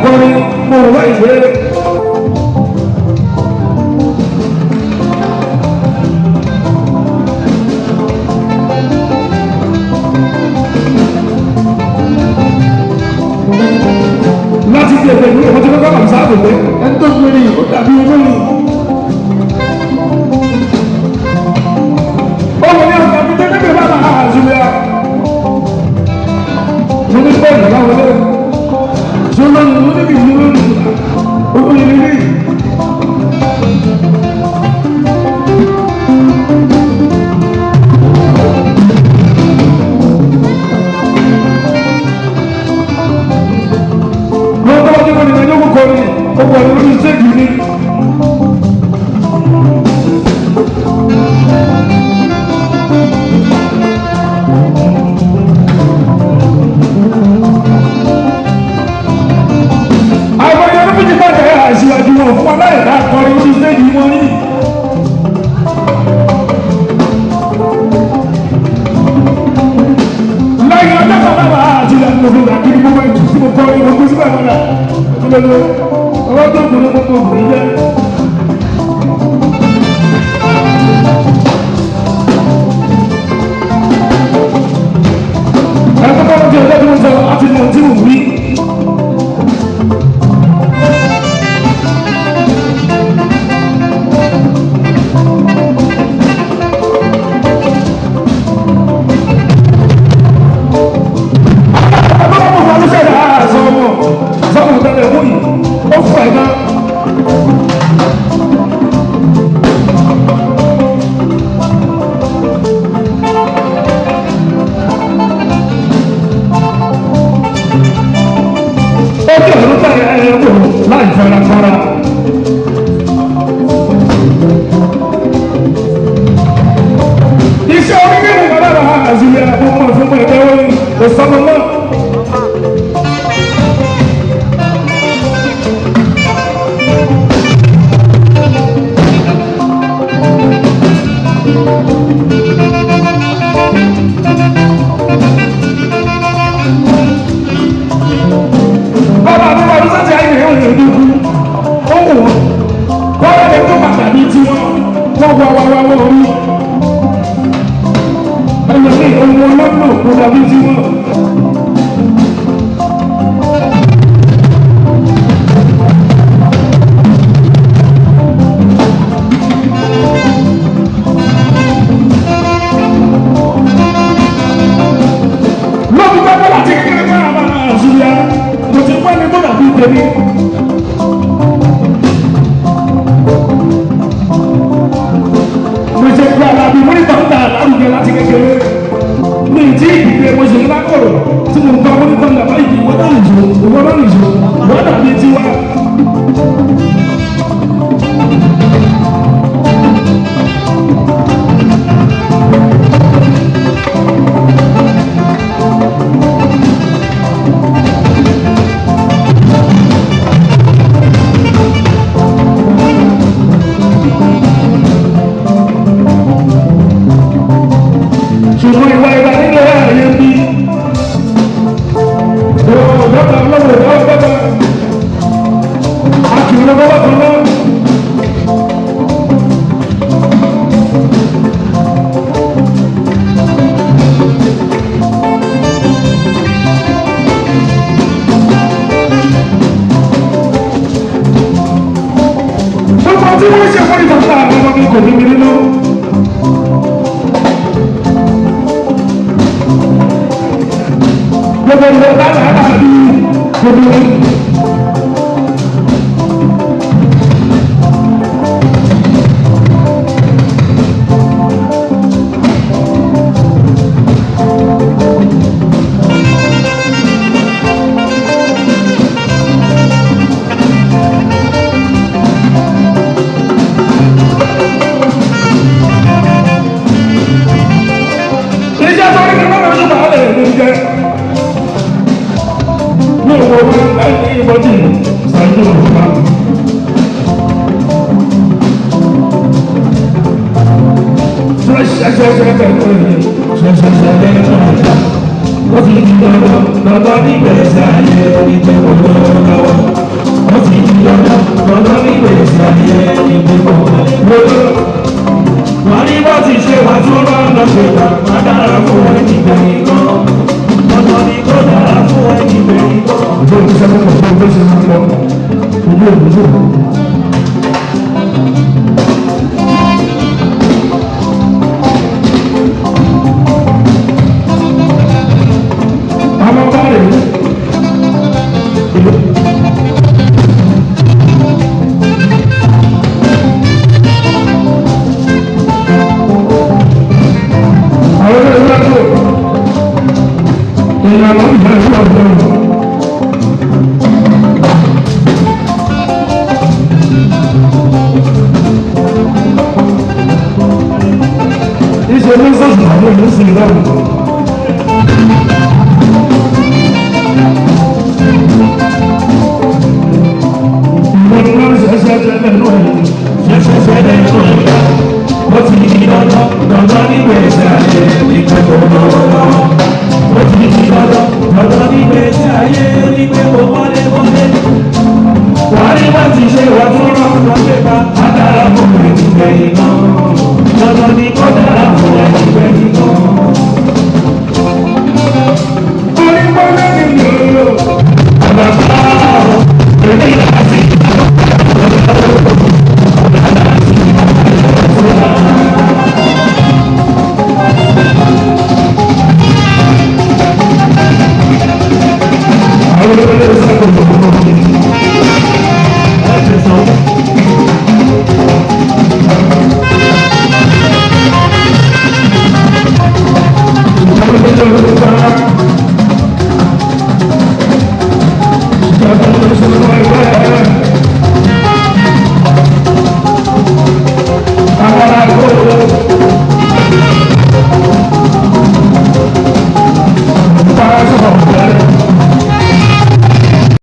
kọrin mo wá ìwé. láti di ẹgbẹ́ ìlú ìwọ́n tí wọ́n bá wà sáàbò pé ẹni tó gbé ní ó dàbí owó ni. ọmọ ní ọ̀gá mi tẹ́lẹ̀ bá bá àzúlẹ̀ mo ní bọ́ọ̀lù láwọn lé ṣọlá ní mo níbi ìlú lónìí owó ilé rí. ó wà lórí ṣéèkì ni. àwọn ẹyọ ló fi ti bàjẹ́ àṣìwájú wọn fún aláìlá akọrin lórí ṣéèkì wọn ní. láyé ọjọ́ kan bá àti ìlànà òfin àkíní gbogbo ẹ̀jú tí mo kọ́ ìwọ̀n kó síbẹ̀ wọn là ọwọ́ tó kùnú gbogbo ògùn jẹ́. ẹ̀kọ́ bá wọ́n ti ọjọ́ tí wọ́n sọ àti mọ̀ tí wọ́n wí. Iṣẹ́ onígbẹ̀rún bàbá bàbá àzùlẹ̀ àbúkọ̀ fún ẹgbẹ́ wọn kò sọ́mọ náà. Bàbá mi wà lóṣù tí a yẹ ìwé ìlú kú. Ó wù wọ́n. Wọ́n wá lè tó bàtà bíi tiwọn. Wọ́n wá wọ́n rí. Ẹlòmíì ohun olóńgbò kó dàbí tiwọn. Lọ́ọ̀bù bá bọ́ láti kékeré máa bá àṣùyà. Mo ti pẹ́ ní tó dàbí tèmi. Mo ṣe gba àbí mo ní tọ́ta lárugẹ láti kékeré. Mi ti ìdílé mo ṣe ńlá kọ̀rọ̀ tí mo gbọ́ mo ní tọ́ta báyìí ìwọ́n náà nìṣó ìwọ́n náà nìṣó wọ́n dàbí tiwa. ṣùgbọ́n ìwà ìwà nílé ààyè bí ọ̀dọ́ta lọ́wọ́ ọ̀dọ́ta àkìrì lọ́wọ́ kan náà. gbogbo tí wọ́n ṣe fún ìtọ́ta àwọn ọmọdé kò ní mi nínú. gbogbo ìwé lára àbí gbogbo ìjẹ́ tó ní kí wọ́n lọ́ọ́ ṣùgbọ́n àlẹ́ ìlú jẹ́. Everybody, stand up. Fresh, nobody better than you. Gracias.